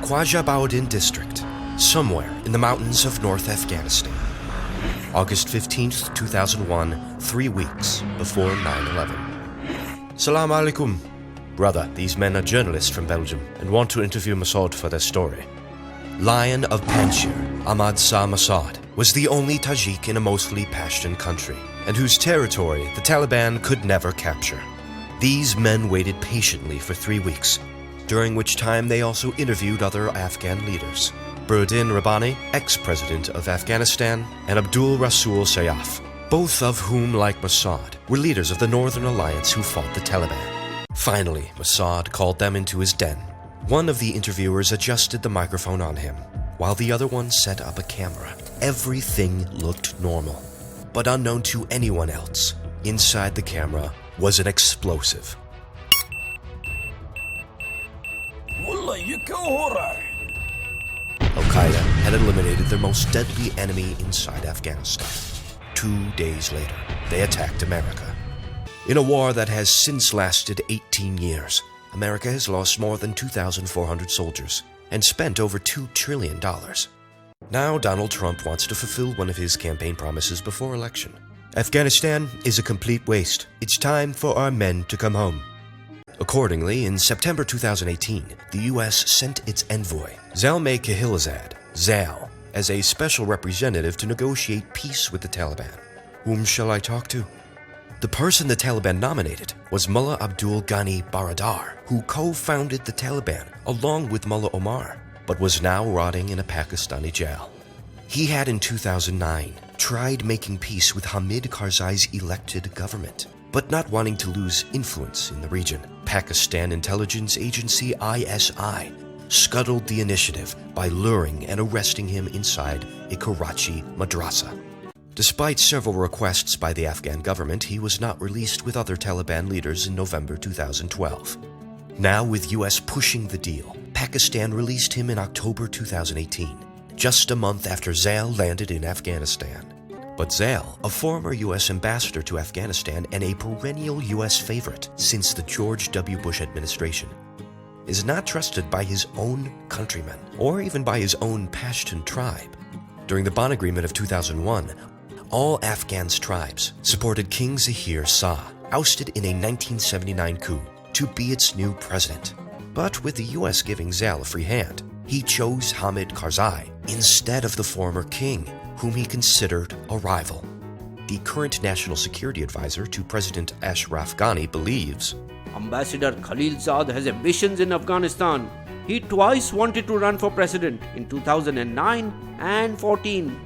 Khwaja district, somewhere in the mountains of North Afghanistan. August 15th, 2001, 3 weeks before 9/11. Salam alaikum. Brother, these men are journalists from Belgium and want to interview Massoud for their story. Lion of Panjshir, Ahmad Shah Massoud, was the only Tajik in a mostly Pashtun country, and whose territory the Taliban could never capture. These men waited patiently for 3 weeks, during which time they also interviewed other Afghan leaders. Burdin Rabbani, ex-president of Afghanistan, and Abdul Rasul Sayyaf, both of whom, like Massoud, were leaders of the Northern Alliance who fought the Taliban. Finally, Massoud called them into his den. One of the interviewers adjusted the microphone on him, while the other one set up a camera. Everything looked normal. But unknown to anyone else, inside the camera was an explosive. Al-Qaeda had eliminated their most deadly enemy inside Afghanistan. 2 days later, they attacked America. In a war that has since lasted 18 years, America has lost more than 2,400 soldiers and spent over $2 trillion. Now Donald Trump wants to fulfill one of his campaign promises before election. Afghanistan is a complete waste. It's time for our men to come home. Accordingly, in September 2018, the U.S. sent its envoy, Zalmay Khalilzad, Zal, as a special representative to negotiate peace with the Taliban. Whom shall I talk to? The person the Taliban nominated was Mullah Abdul Ghani Baradar, who co-founded the Taliban along with Mullah Omar, but was now rotting in a Pakistani jail. He had in 2009 tried making peace with Hamid Karzai's elected government, but not wanting to lose influence in the region. Pakistan intelligence agency ISI scuttled the initiative by luring and arresting him inside a Karachi madrasa. Despite several requests by the Afghan government, he was not released with other Taliban leaders in November 2012. Now, with US pushing the deal, Pakistan released him in October 2018, just a month after Zal landed in Afghanistan. But Zal, a former US ambassador to Afghanistan and a perennial US favorite since the George W. Bush administration, is not trusted by his own countrymen or even by his own Pashtun tribe. During the Bonn Agreement of 2001, all Afghan's tribes supported King Zahir Shah, ousted in a 1979 coup, to be its new president. But with the US giving Zal a free hand, he chose Hamid Karzai instead of the former king, whom he considered a rival. The current national security advisor to President Ashraf Ghani believes, Ambassador Khalilzad has ambitions in Afghanistan. He twice wanted to run for president in 2009 and 14.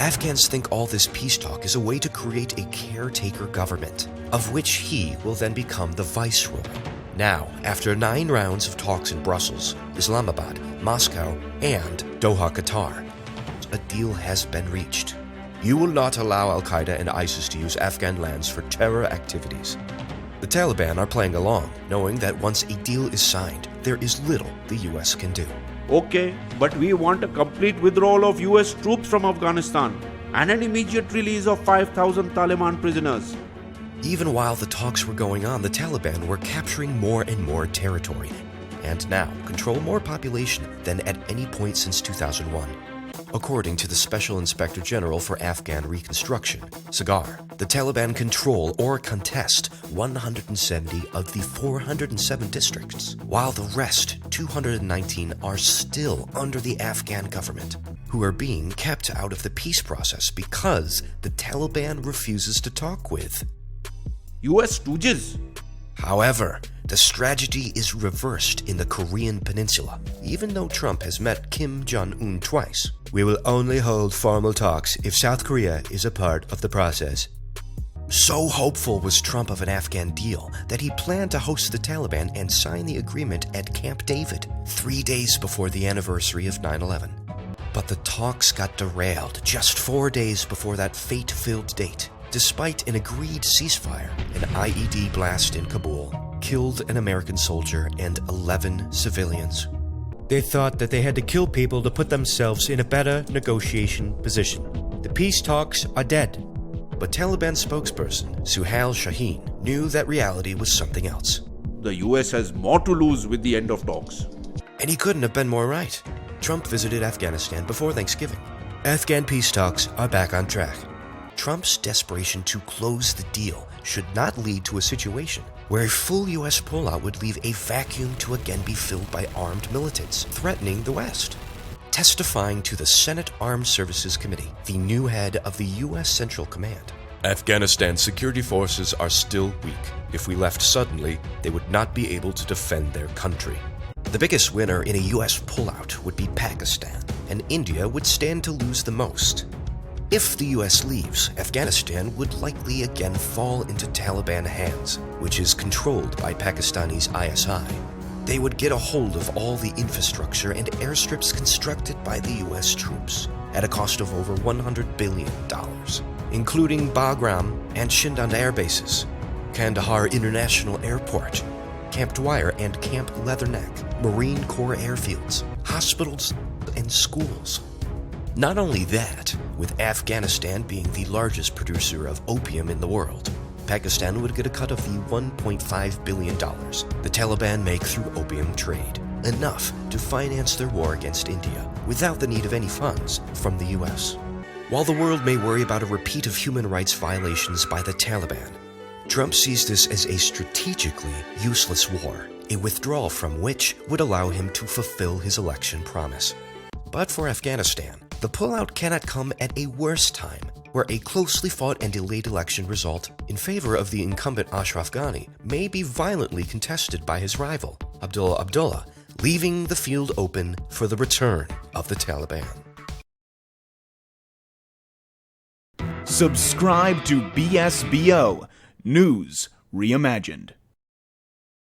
Afghans think all this peace talk is a way to create a caretaker government, of which he will then become the viceroy. Now, after 9 rounds of talks in Brussels, Islamabad, Moscow, and Doha, Qatar, a deal has been reached. You will not allow Al-Qaeda and ISIS to use Afghan lands for terror activities. The Taliban are playing along, knowing that once a deal is signed, there is little the US can do. Okay, but we want a complete withdrawal of US troops from Afghanistan and an immediate release of 5,000 Taliban prisoners. Even while the talks were going on, the Taliban were capturing more and more territory, and now control more population than at any point since 2001. According to the Special Inspector General for Afghan Reconstruction, Sagar, the Taliban control or contest 170 of the 407 districts, while the rest, 219, are still under the Afghan government, who are being kept out of the peace process because the Taliban refuses to talk with US stooges. However, the strategy is reversed in the Korean Peninsula. Even though Trump has met Kim Jong-un twice, we will only hold formal talks if South Korea is a part of the process. So hopeful was Trump of an Afghan deal that he planned to host the Taliban and sign the agreement at Camp David 3 days before the anniversary of 9/11. But the talks got derailed just 4 days before that fate-filled date. Despite an agreed ceasefire, an IED blast in Kabul killed an American soldier and 11 civilians. They thought that they had to kill people to put themselves in a better negotiation position. The peace talks are dead. But Taliban spokesperson Suhail Shaheen knew that reality was something else. The US has more to lose with the end of talks. And he couldn't have been more right. Trump visited Afghanistan before Thanksgiving. Afghan peace talks are back on track. Trump's desperation to close the deal should not lead to a situation where a full U.S. pullout would leave a vacuum to again be filled by armed militants threatening the West. Testifying to the Senate Armed Services Committee, the new head of the U.S. Central Command, Afghanistan's security forces are still weak. If we left suddenly, they would not be able to defend their country. The biggest winner in a U.S. pullout would be Pakistan, and India would stand to lose the most. If the U.S. leaves, Afghanistan would likely again fall into Taliban hands, which is controlled by Pakistani's ISI. They would get a hold of all the infrastructure and airstrips constructed by the U.S. troops at a cost of over $100 billion, including Bagram and Shindand air bases, Kandahar International Airport, Camp Dwyer and Camp Leatherneck, Marine Corps airfields, hospitals, and schools. Not only that, with Afghanistan being the largest producer of opium in the world, Pakistan would get a cut of the $1.5 billion the Taliban make through opium trade, enough to finance their war against India without the need of any funds from the U.S. While the world may worry about a repeat of human rights violations by the Taliban, Trump sees this as a strategically useless war, a withdrawal from which would allow him to fulfill his election promise. But for Afghanistan, the pullout cannot come at a worse time, where a closely fought and delayed election result in favor of the incumbent Ashraf Ghani may be violently contested by his rival, Abdullah, leaving the field open for the return of the Taliban. Subscribe to BSBO News Reimagined.